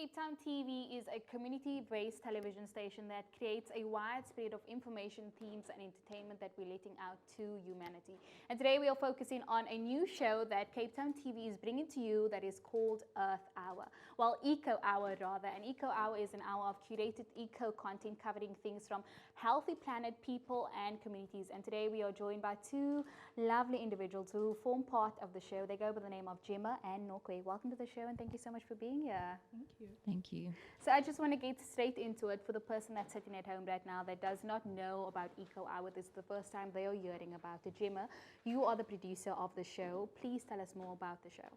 Cape Town TV is a community-based television station that creates a wide spread of information, themes and entertainment that we're letting out to humanity. And today we are focusing on a new show that Cape Town TV is bringing to you that is called Earth Hour. Well, Eco Hour rather. An Eco Hour is an hour of curated eco content covering things from healthy planet, people and communities. And today we are joined by two lovely individuals who form part of the show. They go by the name of Jemima and Nokwe. Welcome to the show and thank you so much for being here. Thank you. Thank you. So I just want to get straight into it for the person that's sitting at home right now that does not know about Eco Hour. This is the first time they are hearing about it. Jemima, you are the producer of the show. Please tell us more about the show.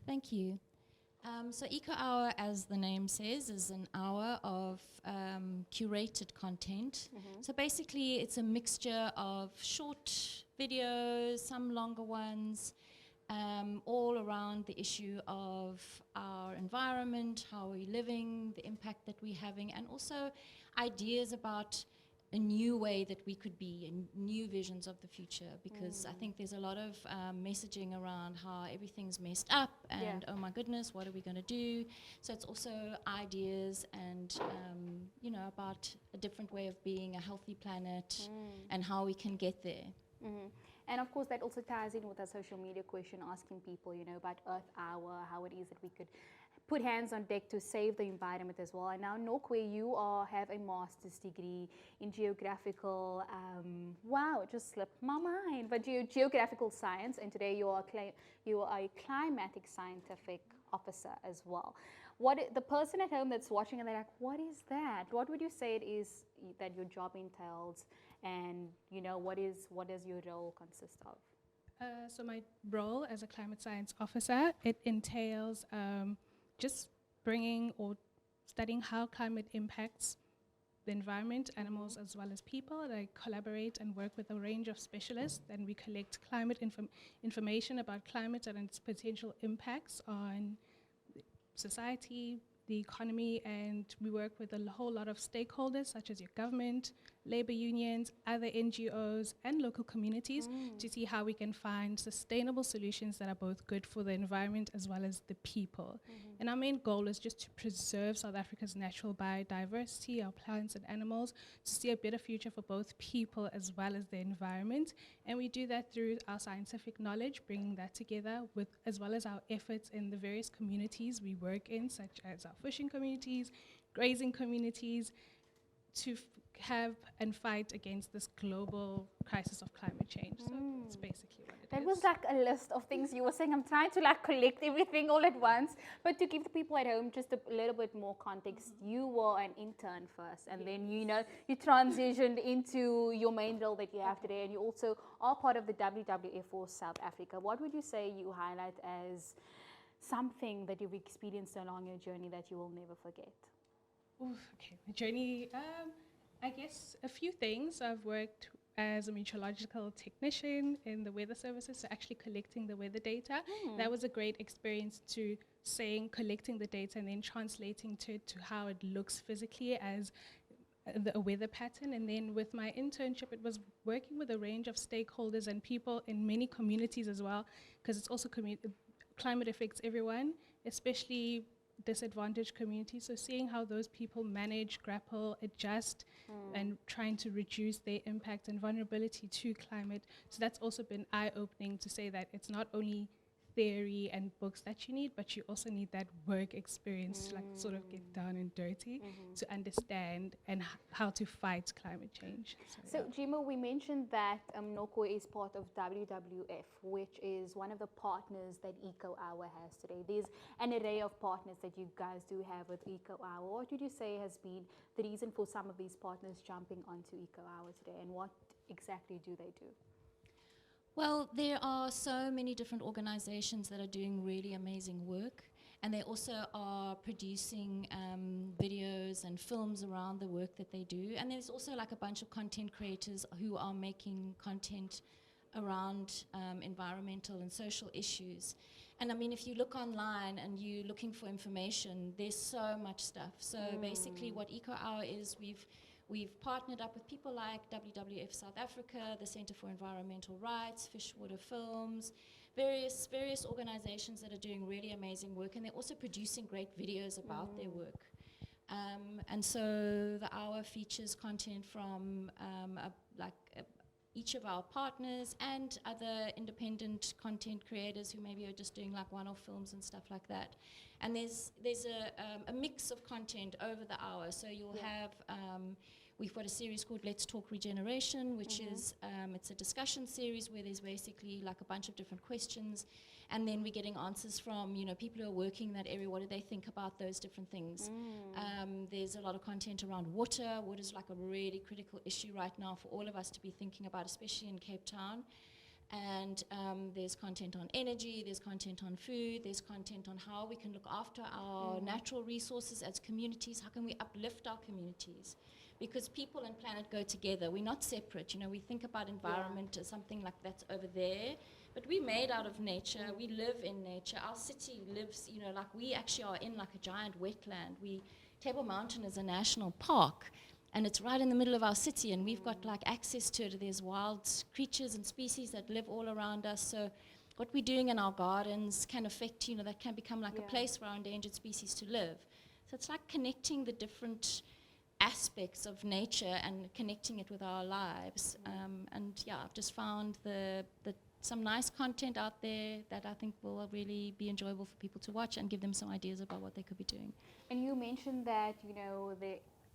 Thank you. So Eco Hour, as the name says, is an hour of curated content. So basically it's a mixture of short videos, some longer ones, all around the issue of our environment, how we're living, the impact that we're having, and also ideas about a new way that we could be and new visions of the future, because I think there's a lot of messaging around how everything's messed up and oh my goodness, what are we going to do? So it's also ideas and you know, about a different way of being, a healthy planet and how we can get there. And of course that also ties in with our social media question, asking people, you know, about Earth Hour, how it is that we could put hands on deck to save the environment as well. And now, Nokwe, you have a master's degree in geographical, wow, it just slipped my mind, but geographical science, and today you are a climatic scientific officer as well. The person at home that's watching and they're like, what is that? What would you say it is that your job entails, and you know, what does your role consist of? So my role as a climate science officer, it entails just bringing or studying how climate impacts the environment, animals, as well as people. I collaborate and work with a range of specialists, and we collect climate information about climate and its potential impacts on society, the economy, and we work with a whole lot of stakeholders such as your government, labor unions, other NGOs and local communities to see how we can find sustainable solutions that are both good for the environment as well as the people. And our main goal is just to preserve South Africa's natural biodiversity, our plants and animals, to see a better future for both people as well as the environment. And we do that through our scientific knowledge, bringing that together with as well as our efforts in the various communities we work in, such as our fishing communities, grazing communities, to have and fight against this global crisis of climate change. So that's basically what it is. That was like a list of things you were saying. I'm trying to like collect everything all at once, but to give the people at home just a little bit more context, you were an intern first, and then you know you transitioned into your main role that you have today, and you also are part of the WWF for South Africa. What would you say you highlight as something that you've experienced along your journey that you will never forget? Oof, okay, my journey, I guess a few things. I've worked as a meteorological technician in the weather services, so actually collecting the weather data. That was a great experience to collecting the data and then translating to how it looks physically as a weather pattern. And then with my internship, it was working with a range of stakeholders and people in many communities as well, because it's also climate affects everyone, especially disadvantaged communities. So seeing how those people manage, grapple, adjust, and trying to reduce their impact and vulnerability to climate. So that's also been eye-opening to say that it's not only theory and books that you need, but you also need that work experience to like sort of get down and dirty to understand and how to fight climate change. So Jemima, we mentioned that Nokwe is part of WWF, which is one of the partners that Eco Hour has today. There's an array of partners that you guys do have with Eco Hour. What would you say has been the reason for some of these partners jumping onto Eco Hour today, and what exactly do they do? Well, there are so many different organizations that are doing really amazing work, and they also are producing videos and films around the work that they do. And there's also like a bunch of content creators who are making content around environmental and social issues. And I mean, if you look online and you're looking for information, there's so much stuff. So basically what Eco Hour is, we've partnered up with people like WWF South Africa, the Center for Environmental Rights, Fishwater Films, various organizations that are doing really amazing work, and they're also producing great videos about their work. And so the hour features content from each of our partners and other independent content creators who maybe are just doing like one-off films and stuff like that. And there's a mix of content over the hour. So you'll have we've got a series called Let's Talk Regeneration, which is it's a discussion series where there's basically like a bunch of different questions, and then we're getting answers from people who are working in that area. What do they think about those different things? There's a lot of content around water. Water is like a really critical issue right now for all of us to be thinking about, especially in Cape Town. And there's content on energy, there's content on food, there's content on how we can look after our natural resources as communities. How can we uplift our communities? Because people and planet go together. We're not separate. We think about environment as something like that's over there, but we're made out of nature. We live in nature. Our city lives, like we actually are in like a giant wetland. Table Mountain is a national park, and it's right in the middle of our city, and we've got like access to it. There's wild creatures and species that live all around us. So what we're doing in our gardens can affect, that can become like a place for our endangered species to live. So it's like connecting the different aspects of nature and connecting it with our lives. I've just found some nice content out there that I think will really be enjoyable for people to watch and give them some ideas about what they could be doing. And you mentioned that,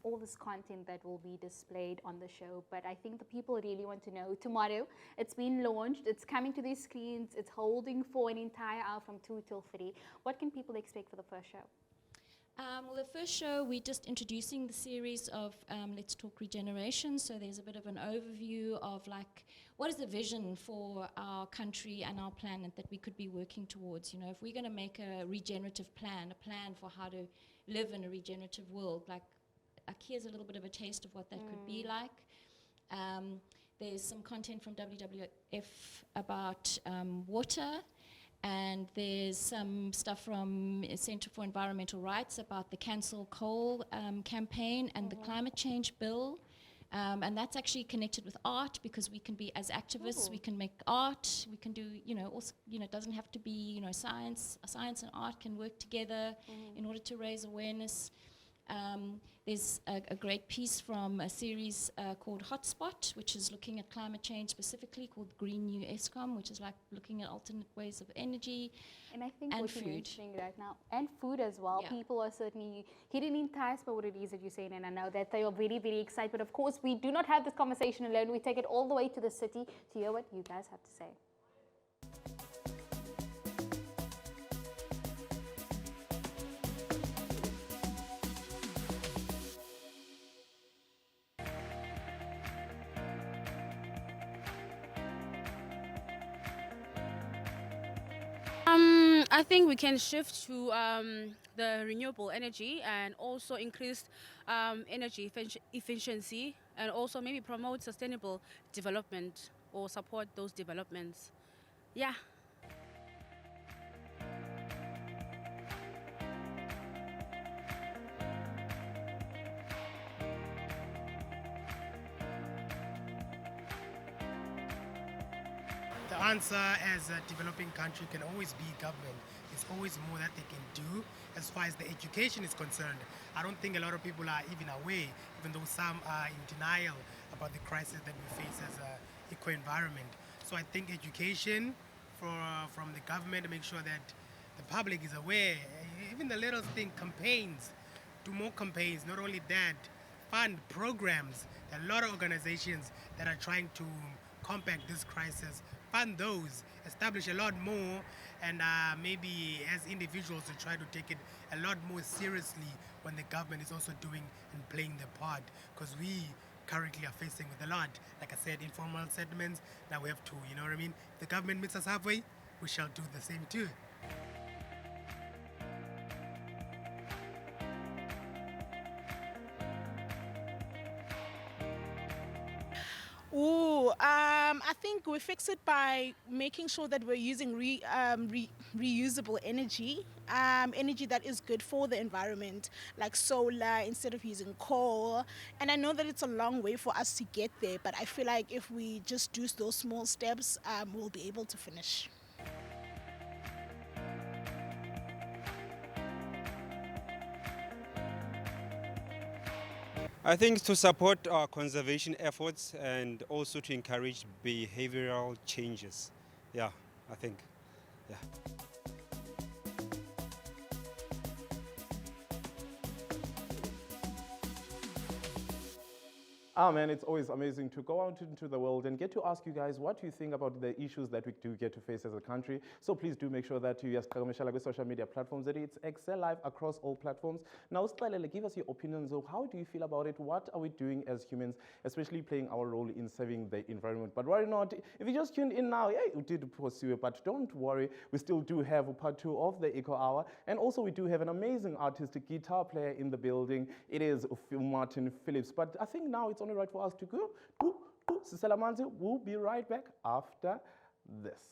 all this content that will be displayed on the show, but I think the people really want to know, tomorrow, it's been launched, it's coming to these screens, it's holding for an entire hour from 2 till 3. What can people expect for the first show? Well, the first show, we're just introducing the series of Let's Talk Regeneration. So there's a bit of an overview of like, what is the vision for our country and our planet that we could be working towards? If we're going to make a regenerative plan, a plan for how to live in a regenerative world, like here's a little bit of a taste of what that could be like. There's some content from WWF about water. And there's some stuff from Centre for Environmental Rights about the Cancel Coal campaign and the climate change bill. And that's actually connected with art, because we can be, as activists, we can make art. We can do, also, it doesn't have to be, science. Science and art can work together in order to raise awareness. There's a great piece from a series called Hotspot, which is looking at climate change specifically, called Green New ESCOM, which is like looking at alternate ways of energy. And I think and what food. You're mentioning right now, and food as well, people are certainly getting enticed by what it is that you're saying, and I know that they are very, very excited. But of course, we do not have this conversation alone. We take it all the way to the city to hear what you guys have to say. I think we can shift to the renewable energy and also increase energy efficiency, and also maybe promote sustainable development or support those developments. Yeah. The answer as a developing country can always be government. There's always more that they can do as far as the education is concerned. I don't think a lot of people are even aware, even though some are in denial about the crisis that we face as an eco-environment. So I think education from the government to make sure that the public is aware. Even the little thing, campaigns, do more campaigns. Not only that, fund programs. There are a lot of organizations that are trying to combat this crisis. Fund those, establish a lot more, and maybe as individuals to try to take it a lot more seriously when the government is also doing and playing their part, because we currently are facing with a lot, like I said, informal settlements. Now we have to, you know what I mean? If the government meets us halfway, we shall do the same too. I think we fix it by making sure that we're using reusable energy, energy that is good for the environment, like solar instead of using coal. And I know that it's a long way for us to get there, but I feel like if we just do those small steps, we'll be able to finish. I think to support our conservation efforts and also to encourage behavioral changes. Yeah, I think. Yeah. Ah, man, it's always amazing to go out into the world and get to ask you guys what you think about the issues that we do get to face as a country. So please do make sure that you with social media platforms, that it's Excel Live across all platforms. Now, Sixelele, give us your opinions of how do you feel about it? What are we doing as humans, especially playing our role in saving the environment? But worry not, if you just tuned in now, yeah, we did pursue it, but don't worry, we still do have a part 2 of the Eco Hour. And also we do have an amazing artistic guitar player in the building. It is Martin Phillips. But I think now it's only right for us to go to Sisela Manzi. We'll be right back after this.